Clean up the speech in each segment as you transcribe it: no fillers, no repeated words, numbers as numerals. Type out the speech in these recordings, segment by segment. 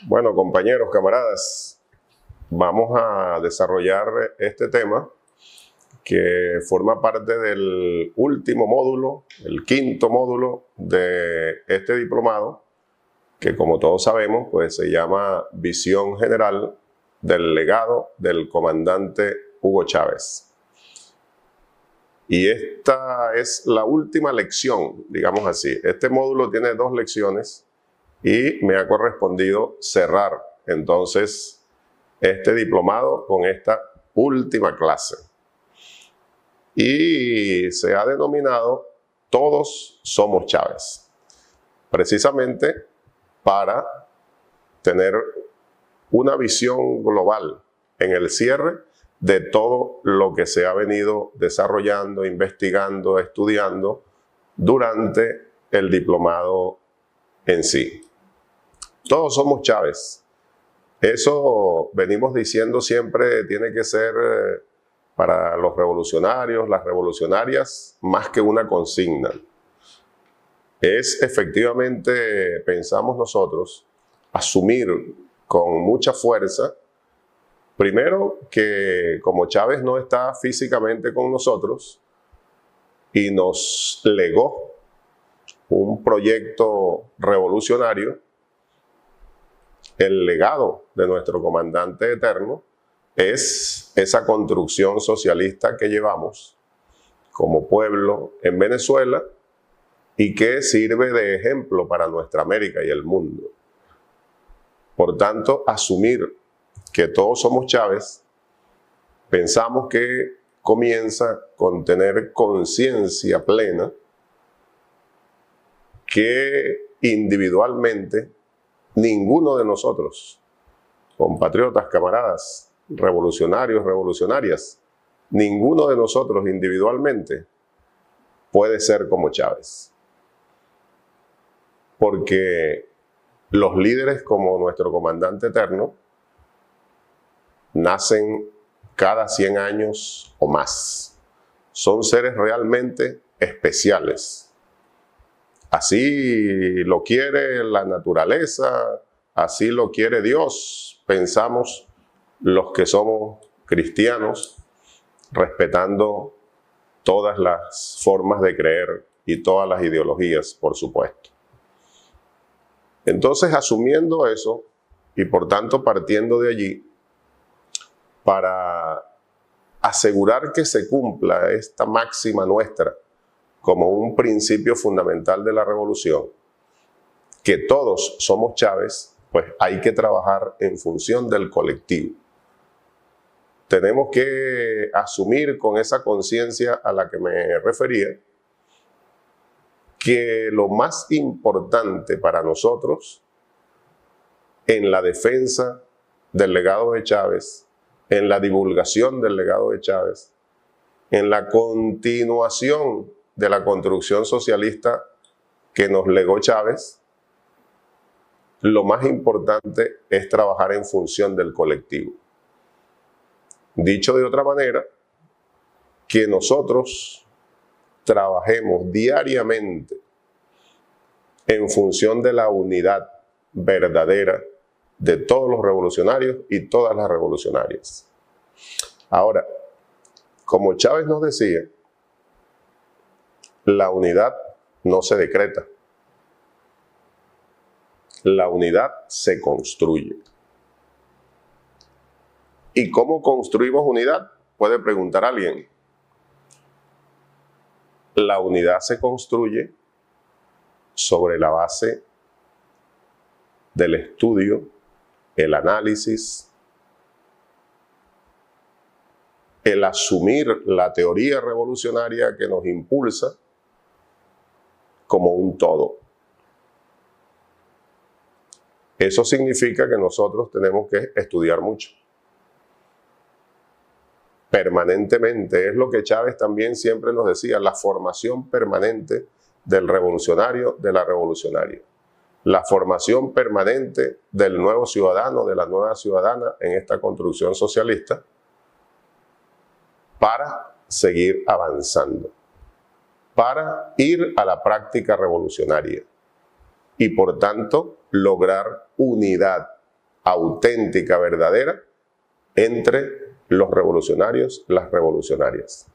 Bueno, compañeros, camaradas, vamos a desarrollar este tema que forma parte del último módulo, el quinto módulo de este diplomado, que como todos sabemos, pues se llama Visión General del legado del comandante Hugo Chávez. Y esta es la última lección, digamos así. Este módulo tiene 2 lecciones y me ha correspondido cerrar entonces este diplomado con esta última clase. Y se ha denominado Todos somos Chávez, precisamente para tener una visión global en el cierre de todo lo que se ha venido desarrollando, investigando, estudiando durante el diplomado en sí. Todos somos Chávez. Eso venimos diciendo siempre, tiene que ser para los revolucionarios, las revolucionarias, más que una consigna. Es efectivamente, pensamos nosotros, asumir con mucha fuerza, primero que como Chávez no está físicamente con nosotros y nos legó un proyecto revolucionario, el legado de nuestro comandante eterno es esa construcción socialista que llevamos como pueblo en Venezuela y que sirve de ejemplo para nuestra América y el mundo. Por tanto, asumir que todos somos Chávez, pensamos que comienza con tener conciencia plena que individualmente ninguno de nosotros, compatriotas, camaradas, revolucionarios, revolucionarias, ninguno de nosotros individualmente puede ser como Chávez. Porque los líderes como nuestro comandante eterno nacen cada 100 años o más. Son seres realmente especiales. Así lo quiere la naturaleza, así lo quiere Dios, pensamos los que somos cristianos, respetando todas las formas de creer y todas las ideologías, por supuesto. Entonces, asumiendo eso, y por tanto partiendo de allí, para asegurar que se cumpla esta máxima nuestra, como un principio fundamental de la revolución, que todos somos Chávez, pues hay que trabajar en función del colectivo. Tenemos que asumir con esa conciencia a la que me refería, que lo más importante para nosotros en la defensa del legado de Chávez, en la divulgación del legado de Chávez, en la continuación de la construcción socialista que nos legó Chávez, lo más importante es trabajar en función del colectivo. Dicho de otra manera, que nosotros trabajemos diariamente en función de la unidad verdadera de todos los revolucionarios y todas las revolucionarias. Ahora, como Chávez nos decía, la unidad no se decreta. La unidad se construye. ¿Y cómo construimos unidad? Puede preguntar alguien. La unidad se construye sobre la base del estudio, el análisis, el asumir la teoría revolucionaria que nos impulsa como un todo. Eso significa que nosotros tenemos que estudiar mucho. Permanentemente, es lo que Chávez también siempre nos decía, la formación permanente del revolucionario, de la revolucionaria. La formación permanente del nuevo ciudadano, de la nueva ciudadana en esta construcción socialista para seguir avanzando, para ir a la práctica revolucionaria y por tanto lograr unidad auténtica, verdadera, entre los revolucionarios, las revolucionarias.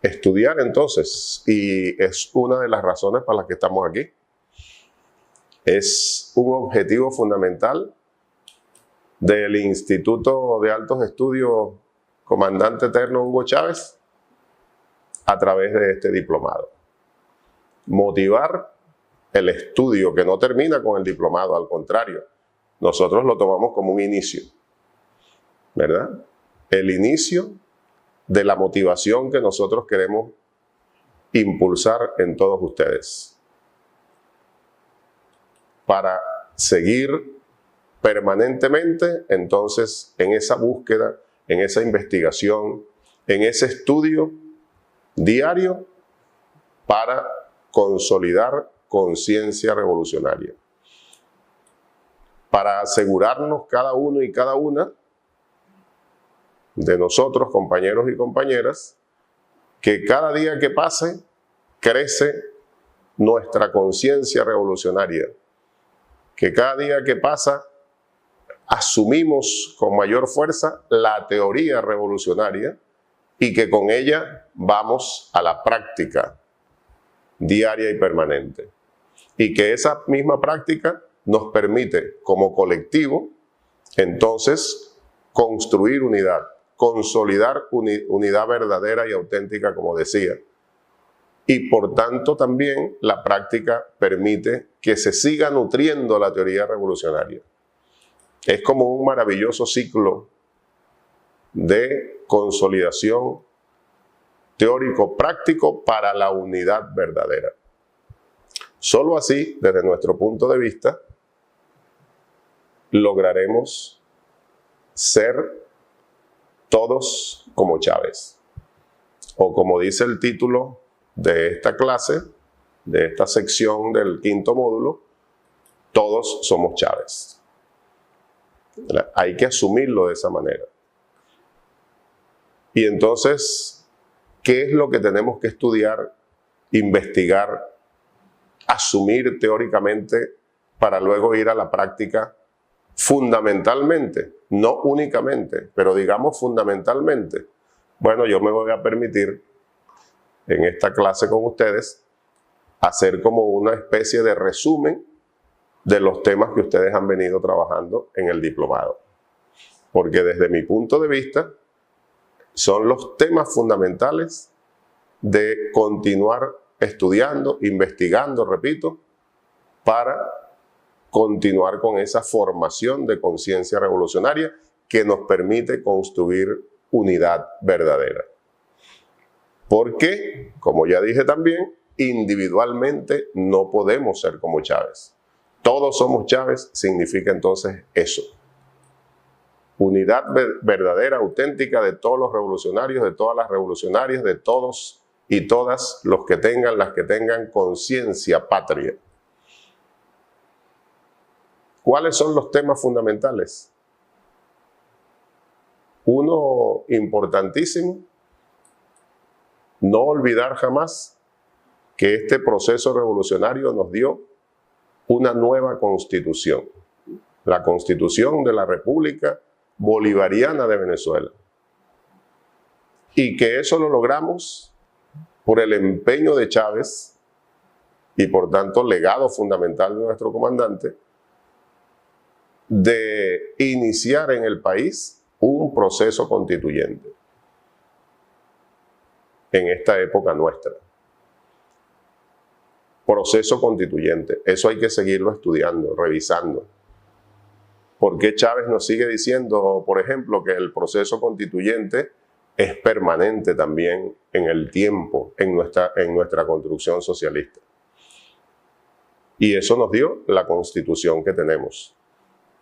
Estudiar entonces, y es una de las razones para las que estamos aquí, es un objetivo fundamental del Instituto de Altos Estudios Comandante Eterno Hugo Chávez a través de este diplomado. Motivar el estudio, que no termina con el diplomado, al contrario, nosotros lo tomamos como un inicio, ¿verdad? El inicio de la motivación que nosotros queremos impulsar en todos ustedes para seguir permanentemente entonces en esa búsqueda, en esa investigación, en ese estudio diario para consolidar conciencia revolucionaria, para asegurarnos cada uno y cada una de nosotros, compañeros y compañeras, que cada día que pase crece nuestra conciencia revolucionaria, que cada día que pasa asumimos con mayor fuerza la teoría revolucionaria y que con ella vamos a la práctica diaria y permanente. Y que esa misma práctica nos permite como colectivo entonces construir unidad, consolidar unidad verdadera y auténtica, como decía. Y por tanto también la práctica permite que se siga nutriendo la teoría revolucionaria. Es como un maravilloso ciclo de consolidación teórico-práctico para la unidad verdadera. Solo así, desde nuestro punto de vista, lograremos ser todos como Chávez. O como dice el título de esta clase, de esta sección del 5º módulo, todos somos Chávez. Hay que asumirlo de esa manera. Y entonces, ¿qué es lo que tenemos que estudiar, investigar, asumir teóricamente para luego ir a la práctica? Fundamentalmente, no únicamente, pero digamos fundamentalmente. Bueno, yo me voy a permitir en esta clase con ustedes hacer como una especie de resumen de los temas que ustedes han venido trabajando en el diplomado. Porque desde mi punto de vista son los temas fundamentales de continuar estudiando, investigando, repito, para continuar con esa formación de conciencia revolucionaria que nos permite construir unidad verdadera. Porque, como ya dije también, individualmente no podemos ser como Chávez. Todos somos Chávez significa entonces eso. Unidad verdadera, auténtica de todos los revolucionarios, de todas las revolucionarias, de todos y todas los que tengan, las que tengan conciencia patria. ¿Cuáles son los temas fundamentales? Uno importantísimo, no olvidar jamás que este proceso revolucionario nos dio una nueva constitución, la Constitución de la República Bolivariana de Venezuela. Y que eso lo logramos por el empeño de Chávez y por tanto legado fundamental de nuestro comandante de iniciar en el país un proceso constituyente en esta época nuestra. Proceso constituyente, eso hay que seguirlo estudiando, revisando. ¿Por qué Chávez nos sigue diciendo, por ejemplo, que el proceso constituyente es permanente también en el tiempo, en nuestra construcción socialista? Y eso nos dio la Constitución que tenemos.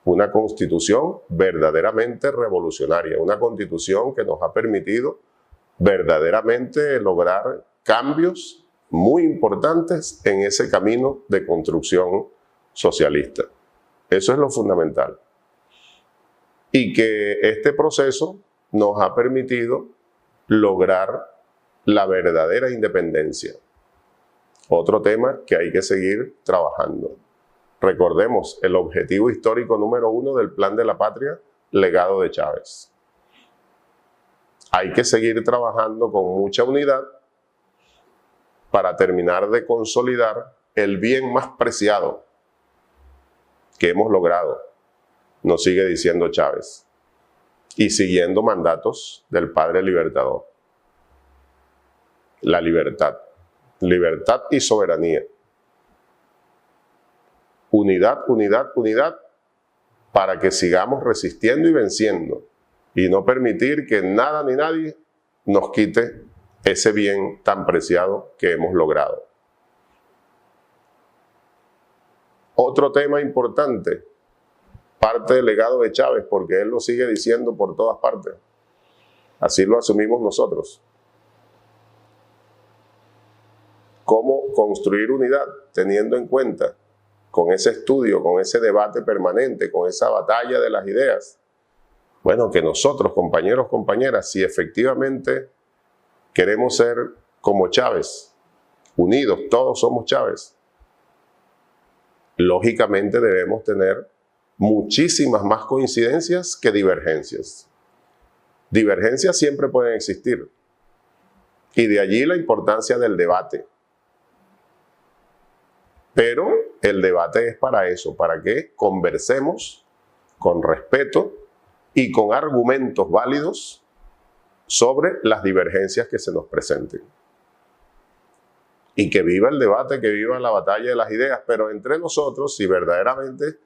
Una Constitución verdaderamente revolucionaria, una Constitución que nos ha permitido verdaderamente lograr cambios muy importantes en ese camino de construcción socialista. Eso es lo fundamental. Y que este proceso nos ha permitido lograr la verdadera independencia. Otro tema que hay que seguir trabajando. Recordemos, el objetivo histórico número 1 del Plan de la Patria, legado de Chávez. Hay que seguir trabajando con mucha unidad para terminar de consolidar el bien más preciado que hemos logrado, nos sigue diciendo Chávez, y siguiendo mandatos del Padre Libertador. La libertad, libertad y soberanía. Unidad, unidad, unidad, para que sigamos resistiendo y venciendo, y no permitir que nada ni nadie nos quite ese bien tan preciado que hemos logrado. Otro tema importante, parte del legado de Chávez, porque él lo sigue diciendo por todas partes. Así lo asumimos nosotros. ¿Cómo construir unidad teniendo en cuenta, con ese estudio, con ese debate permanente, con esa batalla de las ideas? Bueno, que nosotros, compañeros, compañeras, si efectivamente queremos ser como Chávez, unidos, todos somos Chávez, lógicamente debemos tener muchísimas más coincidencias que divergencias. Divergencias siempre pueden existir, y de allí la importancia del debate. Pero el debate es para eso, para que conversemos con respeto y con argumentos válidos sobre las divergencias que se nos presenten. Y que viva el debate, que viva la batalla de las ideas, pero entre nosotros, si verdaderamente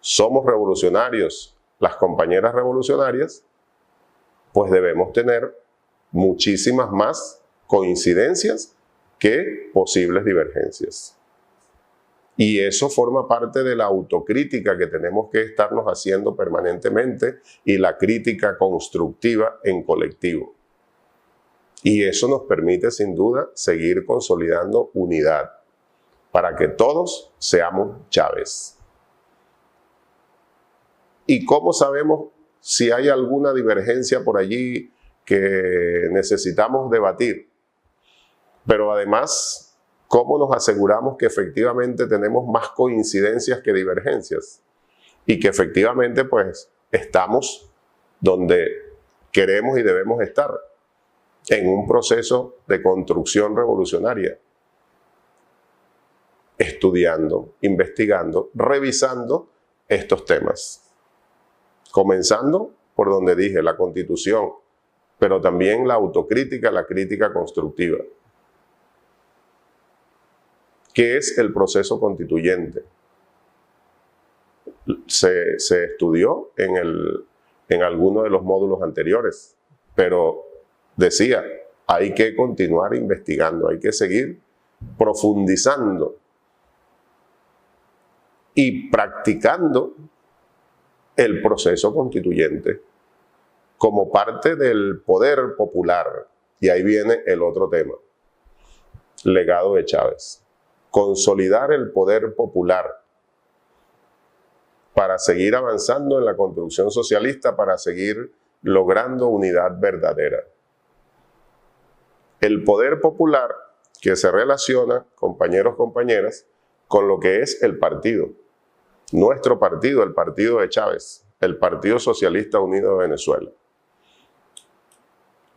somos revolucionarios, las compañeras revolucionarias, pues debemos tener muchísimas más coincidencias que posibles divergencias. Y eso forma parte de la autocrítica que tenemos que estarnos haciendo permanentemente y la crítica constructiva en colectivo. Y eso nos permite sin duda seguir consolidando unidad para que todos seamos Chávez. ¿Y cómo sabemos si hay alguna divergencia por allí que necesitamos debatir? Pero además, ¿cómo nos aseguramos que efectivamente tenemos más coincidencias que divergencias? Y que efectivamente pues estamos donde queremos y debemos estar, en un proceso de construcción revolucionaria, estudiando, investigando, revisando estos temas. Comenzando por donde dije, la Constitución, pero también la autocrítica, la crítica constructiva. ¿Qué es el proceso constituyente? Se estudió en alguno de los módulos anteriores, pero decía, hay que continuar investigando, hay que seguir profundizando y practicando el proceso constituyente como parte del poder popular. Y ahí viene el otro tema, legado de Chávez. Consolidar el poder popular para seguir avanzando en la construcción socialista, para seguir logrando unidad verdadera. El poder popular que se relaciona, compañeros, compañeras, con lo que es el partido. Nuestro partido, el partido de Chávez, el Partido Socialista Unido de Venezuela.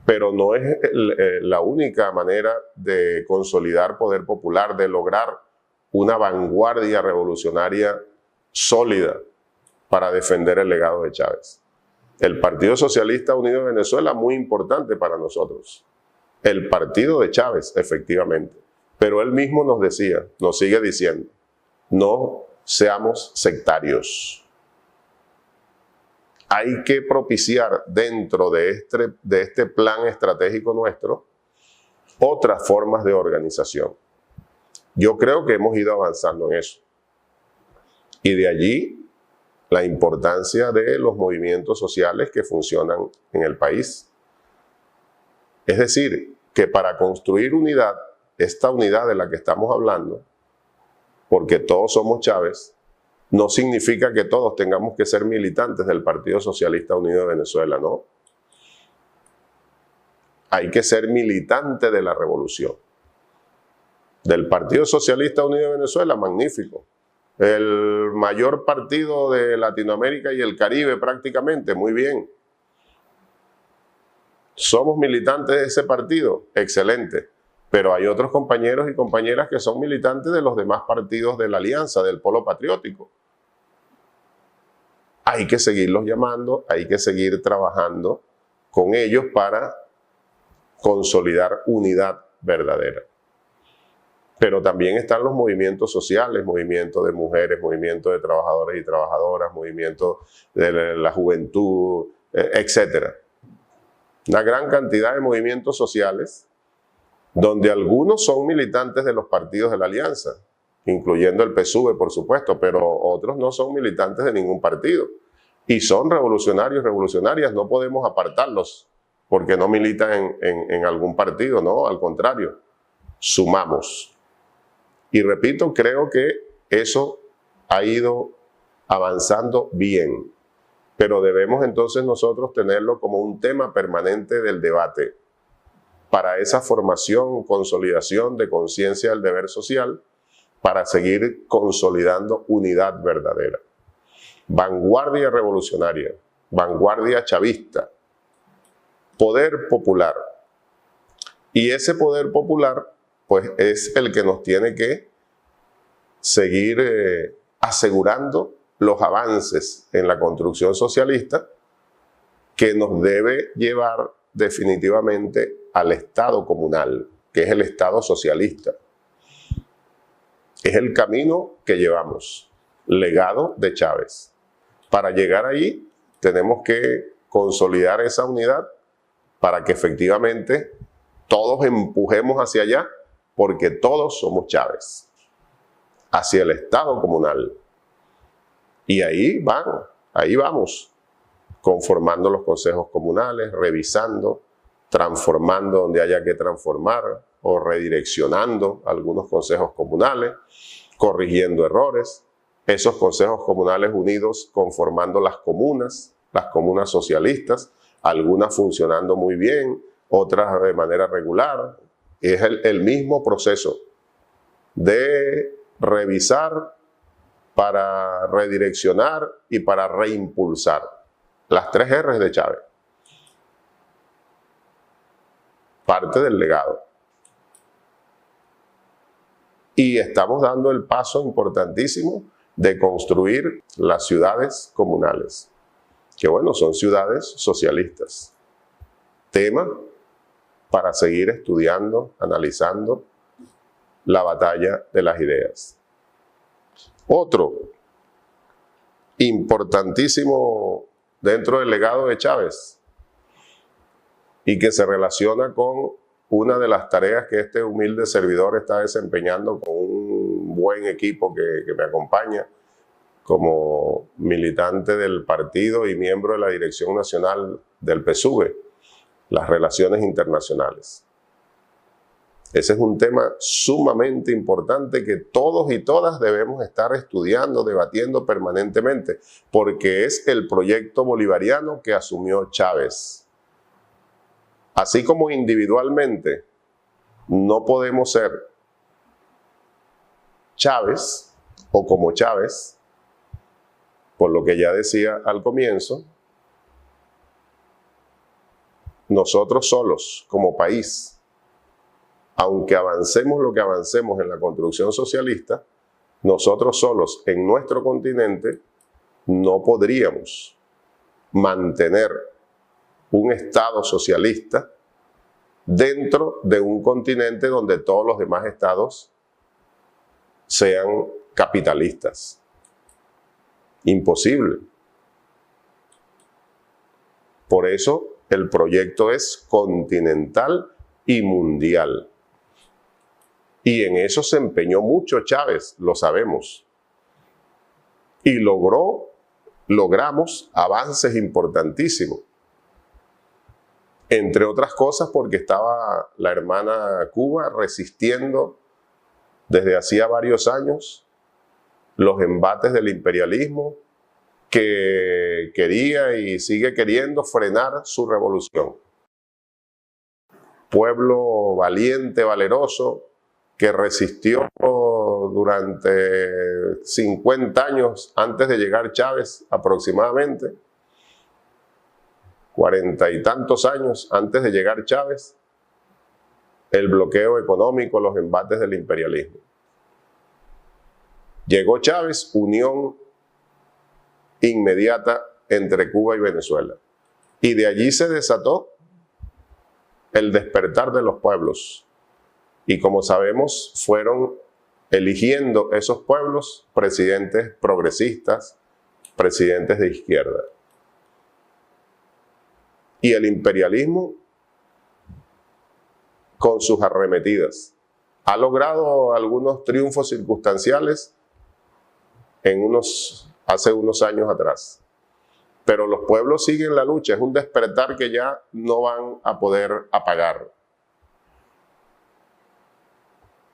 Pero no es la única manera de consolidar poder popular, de lograr una vanguardia revolucionaria sólida para defender el legado de Chávez. El Partido Socialista Unido de Venezuela, muy importante para nosotros. El partido de Chávez, efectivamente. Pero él mismo nos decía, nos sigue diciendo, no seamos sectarios. Hay que propiciar dentro de este plan estratégico nuestro otras formas de organización. Yo creo que hemos ido avanzando en eso. Y de allí la importancia de los movimientos sociales que funcionan en el país. Es decir, que para construir unidad, esta unidad de la que estamos hablando, porque todos somos Chávez, no significa que todos tengamos que ser militantes del Partido Socialista Unido de Venezuela, no. Hay que ser militante de la revolución. Del Partido Socialista Unido de Venezuela, magnífico. el mayor partido de Latinoamérica y el Caribe prácticamente, muy bien. ¿Somos militantes de ese partido? Excelente. Pero hay otros compañeros y compañeras que son militantes de los demás partidos de la alianza, del polo patriótico. Hay que seguirlos llamando, hay que seguir trabajando con ellos para consolidar unidad verdadera. Pero también están los movimientos sociales, movimientos de mujeres, movimientos de trabajadores y trabajadoras, movimientos de la juventud, etc. Una gran cantidad de movimientos sociales donde algunos son militantes de los partidos de la alianza, incluyendo el PSUV, por supuesto, pero otros no son militantes de ningún partido. Y son revolucionarios, revolucionarias, no podemos apartarlos porque no militan en algún partido, no, al contrario, sumamos. Y repito, creo que eso ha ido avanzando bien, pero debemos entonces nosotros tenerlo como un tema permanente del debate para esa formación, consolidación de conciencia del deber social, para seguir consolidando unidad verdadera. Vanguardia revolucionaria, vanguardia chavista, poder popular. Y ese poder popular pues es el que nos tiene que seguir asegurando los avances en la construcción socialista que nos debe llevar definitivamente al Estado comunal, que es el Estado socialista. Es el camino que llevamos, legado de Chávez. Para llegar ahí tenemos que consolidar esa unidad para que efectivamente todos empujemos hacia allá, porque todos somos Chávez, hacia el Estado comunal. Y ahí vamos, conformando los consejos comunales, revisando, transformando donde haya que transformar o redireccionando algunos consejos comunales, corrigiendo errores. Esos consejos comunales unidos conformando las comunas socialistas, algunas funcionando muy bien, otras de manera regular. Es el mismo proceso de revisar para redireccionar y para reimpulsar. Las 3 R's de Chávez. Parte del legado. Y estamos dando el paso importantísimo de construir las ciudades comunales, que bueno, son ciudades socialistas. Tema para seguir estudiando, analizando la batalla de las ideas. Otro importantísimo dentro del legado de Chávez y que se relaciona con una de las tareas que este humilde servidor está desempeñando con un buen equipo que me acompaña como militante del partido y miembro de la dirección nacional del PSUV, las relaciones internacionales. Ese es un tema sumamente importante que todos y todas debemos estar estudiando, debatiendo permanentemente, porque es el proyecto bolivariano que asumió Chávez. Así como individualmente no podemos ser Chávez o como Chávez, por lo que ya decía al comienzo, nosotros solos como país, aunque avancemos lo que avancemos en la construcción socialista, nosotros solos en nuestro continente no podríamos mantener un Estado socialista dentro de un continente donde todos los demás estados sean capitalistas. Imposible. Por eso el proyecto es continental y mundial. Y en eso se empeñó mucho Chávez, lo sabemos. Y logramos avances importantísimos. Entre otras cosas porque estaba la hermana Cuba resistiendo desde hacía varios años los embates del imperialismo que quería y sigue queriendo frenar su revolución. Pueblo valiente, valeroso, que resistió durante 50 años antes de llegar Chávez, aproximadamente, 40 y tantos años antes de llegar Chávez, el bloqueo económico, los embates del imperialismo. Llegó Chávez, unión inmediata entre Cuba y Venezuela. Y de allí se desató el despertar de los pueblos. Y como sabemos, fueron eligiendo esos pueblos presidentes progresistas, presidentes de izquierda. Y el imperialismo, con sus arremetidas, ha logrado algunos triunfos circunstanciales hace unos años atrás. Pero los pueblos siguen la lucha, es un despertar que ya no van a poder apagar.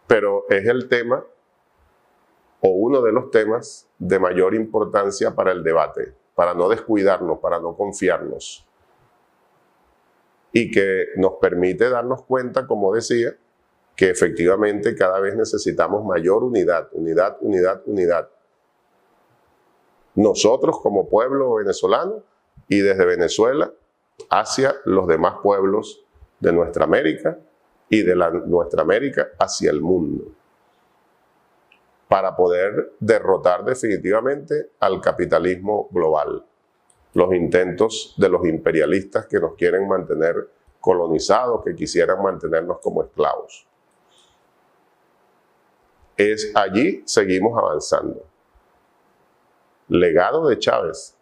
Pero es el tema, o uno de los temas, de mayor importancia para el debate, para no descuidarnos, para no confiarnos. Y que nos permite darnos cuenta, como decía, que efectivamente cada vez necesitamos mayor unidad, unidad, unidad, unidad. Nosotros como pueblo venezolano y desde Venezuela hacia los demás pueblos de nuestra América y de nuestra América hacia el mundo, para poder derrotar definitivamente al capitalismo global, los intentos de los imperialistas que nos quieren mantener colonizados, que quisieran mantenernos como esclavos. Allí seguimos avanzando. Legado de Chávez.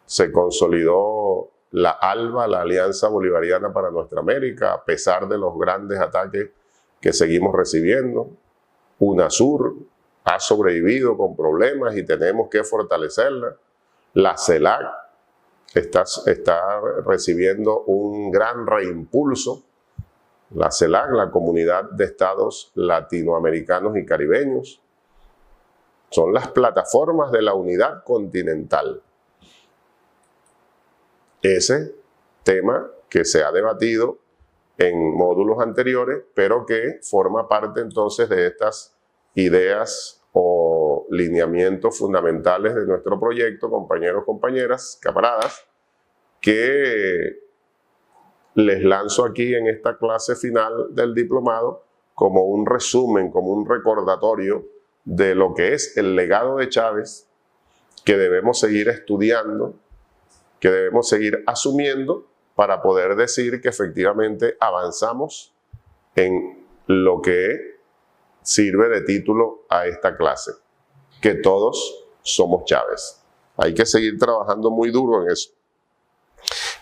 Se consolidó la ALBA, la Alianza Bolivariana para Nuestra América, a pesar de los grandes ataques que seguimos recibiendo. UNASUR ha sobrevivido con problemas y tenemos que fortalecerla. La CELAC está recibiendo un gran reimpulso. La CELAC, la Comunidad de Estados Latinoamericanos y Caribeños, son las plataformas de la unidad continental. Ese tema que se ha debatido en módulos anteriores, pero que forma parte entonces de estas ideas o lineamientos fundamentales de nuestro proyecto, compañeros, compañeras, camaradas, que les lanzo aquí en esta clase final del diplomado como un resumen, como un recordatorio de lo que es el legado de Chávez, que debemos seguir estudiando, que debemos seguir asumiendo para poder decir que efectivamente avanzamos en lo que sirve de título a esta clase, que todos somos Chávez. Hay que seguir trabajando muy duro en eso.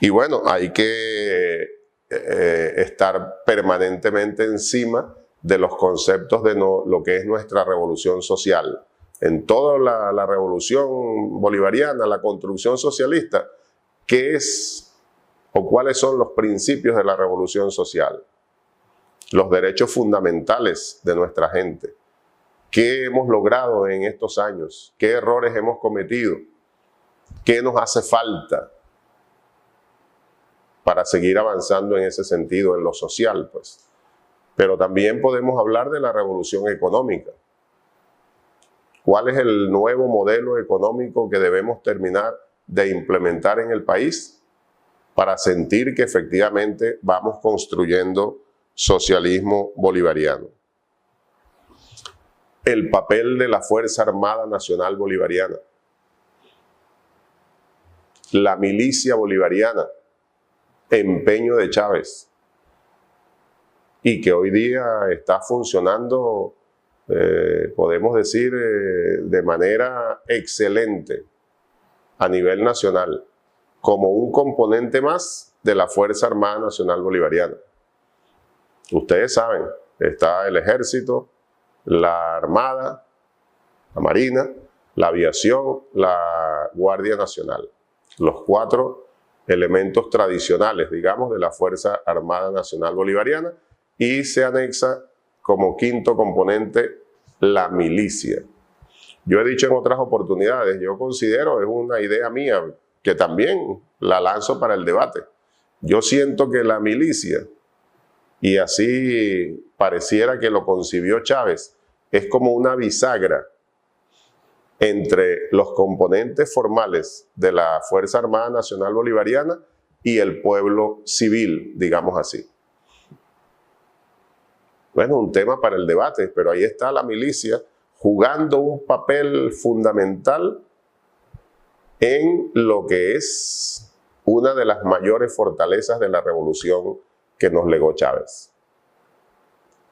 Y bueno, hay que estar permanentemente encima de los conceptos de lo que es nuestra revolución social. En toda la revolución bolivariana, la construcción socialista, ¿qué es o cuáles son los principios de la revolución social? Los derechos fundamentales de nuestra gente. ¿Qué hemos logrado en estos años? ¿Qué errores hemos cometido? ¿Qué nos hace falta para seguir avanzando en ese sentido, en lo social, pues? Pero también podemos hablar de la revolución económica. ¿Cuál es el nuevo modelo económico que debemos terminar de implementar en el país para sentir que efectivamente vamos construyendo socialismo bolivariano? El papel de la Fuerza Armada Nacional Bolivariana, la milicia bolivariana, empeño de Chávez, y que hoy día está funcionando, podemos decir, de manera excelente a nivel nacional, como un componente más de la Fuerza Armada Nacional Bolivariana. Ustedes saben, está el Ejército, la Armada, la Marina, la Aviación, la Guardia Nacional. Los 4 elementos tradicionales, digamos, de la Fuerza Armada Nacional Bolivariana, y se anexa como 5º componente la milicia. Yo he dicho en otras oportunidades, yo considero, es una idea mía, que también la lanzo para el debate. Yo siento que la milicia y así pareciera que lo concibió Chávez, es como una bisagra entre los componentes formales de la Fuerza Armada Nacional Bolivariana y el pueblo civil, digamos así. Bueno, un tema para el debate, pero ahí está la milicia jugando un papel fundamental en lo que es una de las mayores fortalezas de la revolución que nos legó Chávez: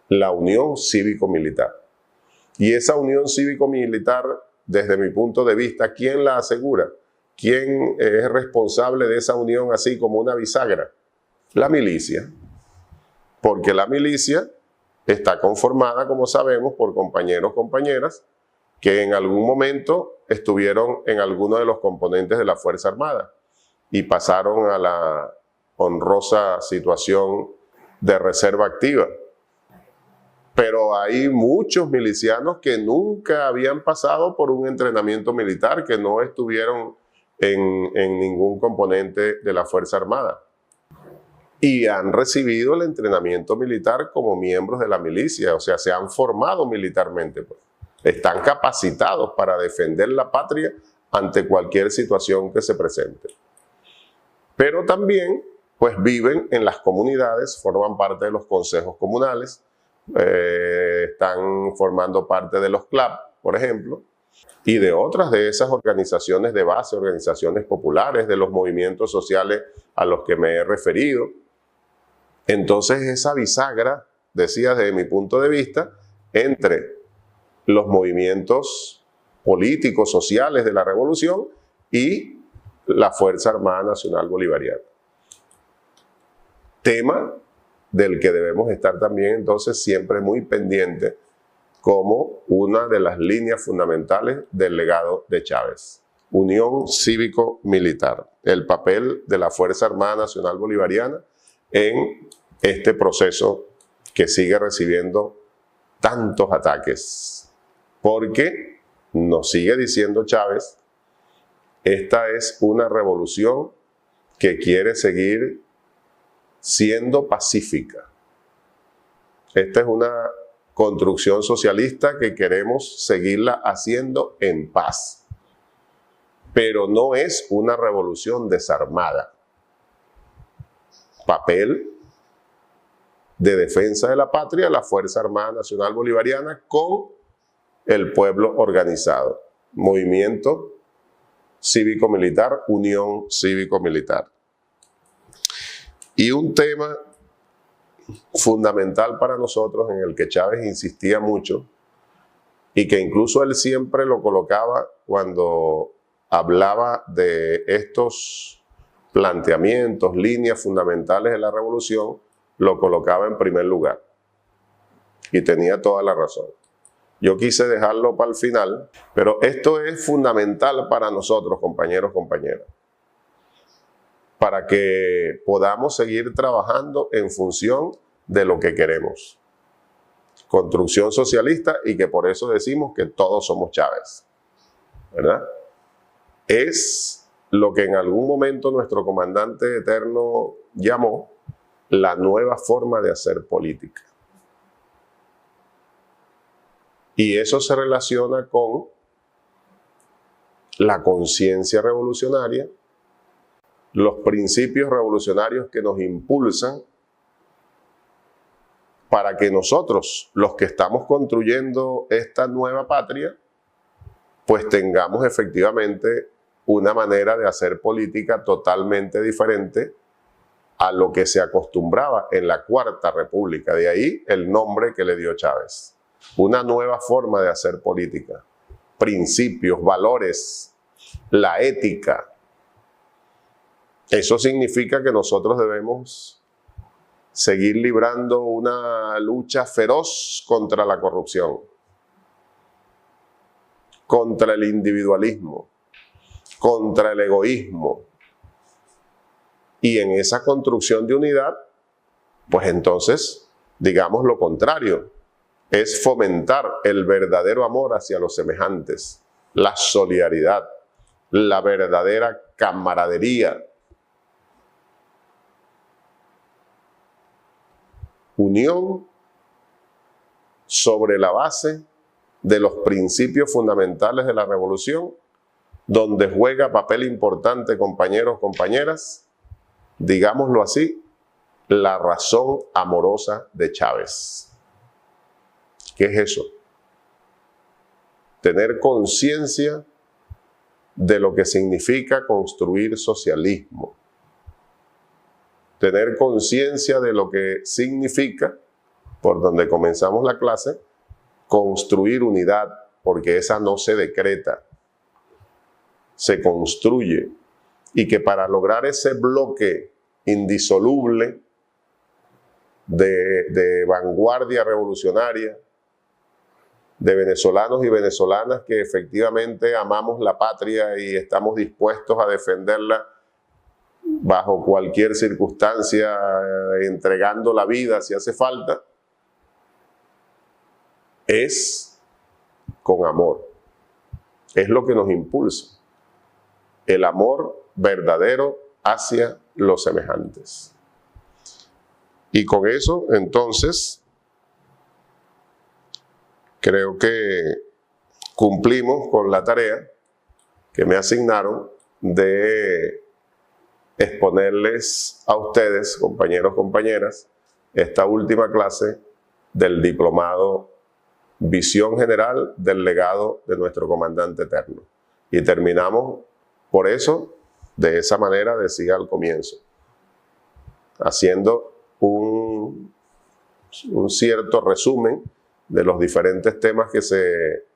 la unión cívico-militar. Y esa unión cívico-militar, desde mi punto de vista, ¿quién la asegura? ¿Quién es responsable de esa unión así como una bisagra? La milicia. Porque la milicia está conformada, como sabemos, por compañeros, compañeras, que en algún momento estuvieron en alguno de los componentes de la Fuerza Armada y pasaron a la honrosa situación de reserva activa. Pero hay muchos milicianos que nunca habían pasado por un entrenamiento militar, que no estuvieron en ningún componente de la Fuerza Armada y han recibido el entrenamiento militar como miembros de la milicia, o sea, se han formado militarmente, pues. Están capacitados para defender la patria ante cualquier situación que se presente. Pero también, pues, viven en las comunidades, forman parte de los consejos comunales, están formando parte de los CLAP, por ejemplo, y de otras de esas organizaciones de base, organizaciones populares, de los movimientos sociales a los que me he referido. Entonces, esa bisagra, decía desde mi punto de vista, entre los movimientos políticos, sociales de la revolución y la Fuerza Armada Nacional Bolivariana. Tema del que debemos estar también entonces siempre muy pendiente como una de las líneas fundamentales del legado de Chávez. Unión cívico-militar, el papel de la Fuerza Armada Nacional Bolivariana en este proceso que sigue recibiendo tantos ataques. Porque nos sigue diciendo Chávez, esta es una revolución que quiere seguir siendo pacífica. Esta es una construcción socialista que queremos seguirla haciendo en paz. Pero no es una revolución desarmada. Papel de defensa de la patria, la Fuerza Armada Nacional Bolivariana con el pueblo organizado. Movimiento cívico-militar, unión cívico-militar. Y un tema fundamental para nosotros en el que Chávez insistía mucho y que incluso él siempre lo colocaba cuando hablaba de estos planteamientos, líneas fundamentales de la revolución, lo colocaba en primer lugar. Y tenía toda la razón. Yo quise dejarlo para el final, pero esto es fundamental para nosotros, compañeros, compañeras, para que podamos seguir trabajando en función de lo que queremos. Construcción socialista, y que por eso decimos que todos somos Chávez, ¿verdad? Es lo que en algún momento nuestro comandante eterno llamó la nueva forma de hacer política. Y eso se relaciona con la conciencia revolucionaria, los principios revolucionarios que nos impulsan para que nosotros, los que estamos construyendo esta nueva patria, pues tengamos efectivamente una manera de hacer política totalmente diferente a lo que se acostumbraba en la Cuarta República. De ahí el nombre que le dio Chávez. Una nueva forma de hacer política. Principios, valores, la ética. Eso significa que nosotros debemos seguir librando una lucha feroz contra la corrupción, contra el individualismo, contra el egoísmo. Y en esa construcción de unidad, pues entonces, digamos lo contrario, es fomentar el verdadero amor hacia los semejantes, la solidaridad, la verdadera camaradería. unión sobre la base de los principios fundamentales de la revolución, donde juega papel importante, compañeros, compañeras, digámoslo así, la razón amorosa de Chávez. ¿Qué es eso? Tener conciencia de lo que significa construir socialismo. Tener conciencia de lo que significa, por donde comenzamos la clase, construir unidad, porque esa no se decreta, se construye. Y que para lograr ese bloque indisoluble de vanguardia revolucionaria, de venezolanos y venezolanas que efectivamente amamos la patria y estamos dispuestos a defenderla bajo cualquier circunstancia, entregando la vida si hace falta, es con amor. Es lo que nos impulsa. El amor verdadero hacia los semejantes. Y con eso, entonces, creo que cumplimos con la tarea que me asignaron de exponerles a ustedes, compañeros, compañeras, esta última clase del diplomado Visión General del Legado de nuestro Comandante Eterno. Y terminamos, por eso, de esa manera decía al comienzo, haciendo un cierto resumen de los diferentes temas que se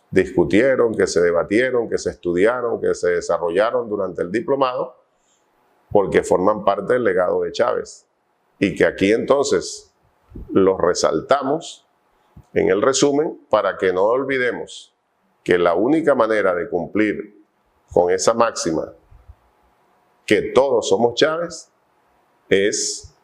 discutieron, que se debatieron, que se estudiaron, que se desarrollaron durante el diplomado, porque forman parte del legado de Chávez. Y que aquí entonces los resaltamos en el resumen para que no olvidemos que la única manera de cumplir con esa máxima, que todos somos Chávez, es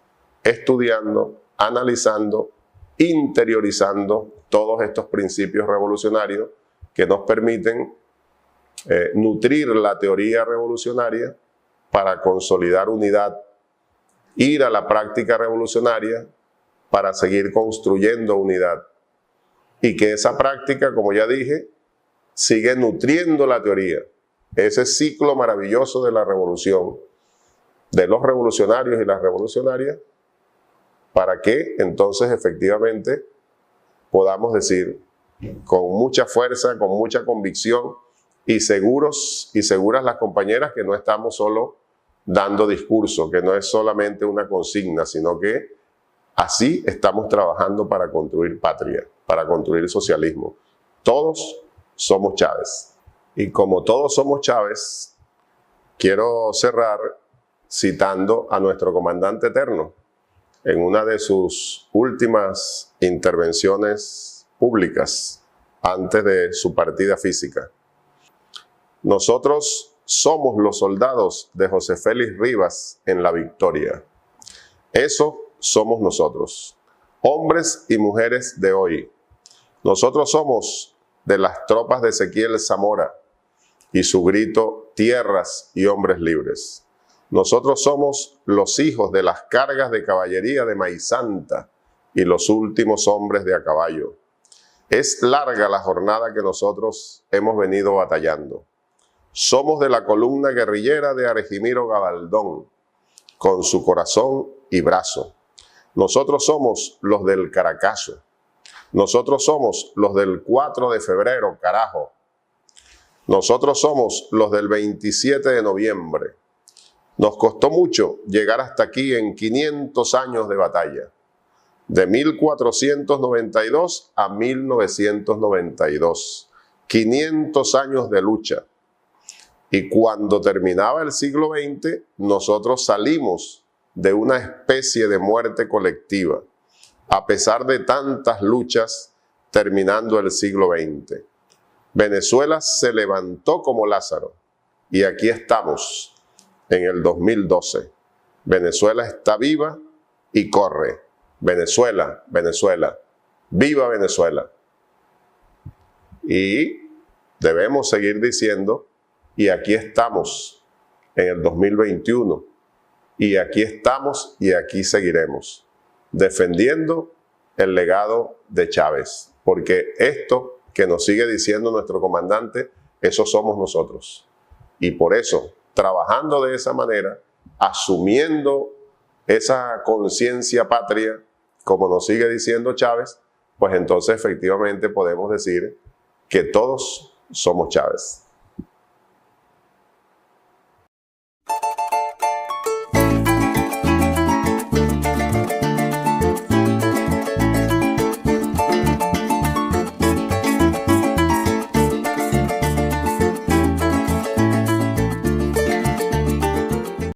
estudiando, analizando, interiorizando todos estos principios revolucionarios que nos permiten nutrir la teoría revolucionaria para consolidar unidad, ir a la práctica revolucionaria para seguir construyendo unidad. Y que esa práctica, como ya dije, sigue nutriendo la teoría. Ese ciclo maravilloso de la revolución, de los revolucionarios y las revolucionarias, para que entonces efectivamente podamos decir con mucha fuerza, con mucha convicción y seguros y seguras las compañeras que no estamos solo dando discurso, que no es solamente una consigna, sino que así estamos trabajando para construir patria, para construir socialismo. Todos somos Chávez. Y como todos somos Chávez, quiero cerrar citando a nuestro comandante eterno en una de sus últimas intervenciones públicas antes de su partida física. Nosotros somos los soldados de José Félix Rivas en la victoria. Eso somos nosotros, hombres y mujeres de hoy. Nosotros somos de las tropas de Ezequiel Zamora y su grito, tierras y hombres libres. Nosotros somos los hijos de las cargas de caballería de Maizanta y los últimos hombres de a caballo. Es larga la jornada que nosotros hemos venido batallando. Somos de la columna guerrillera de Argimiro Gabaldón, con su corazón y brazo. Nosotros somos los del Caracazo. Nosotros somos los del 4 de febrero, carajo. Nosotros somos los del 27 de noviembre. Nos costó mucho llegar hasta aquí en 500 años de batalla. De 1492 a 1992. 500 años de lucha. Y cuando terminaba el siglo XX, nosotros salimos de una especie de muerte colectiva, a pesar de tantas luchas terminando el siglo XX. Venezuela se levantó como Lázaro y aquí estamos en el 2012. Venezuela está viva y corre. Venezuela, Venezuela, viva Venezuela. Y debemos seguir diciendo, y aquí estamos en el 2021, y aquí estamos y aquí seguiremos. defendiendo el legado de Chávez, porque esto que nos sigue diciendo nuestro comandante, eso somos nosotros. Y por eso, trabajando de esa manera, asumiendo esa conciencia patria, como nos sigue diciendo Chávez, pues entonces efectivamente podemos decir que todos somos Chávez.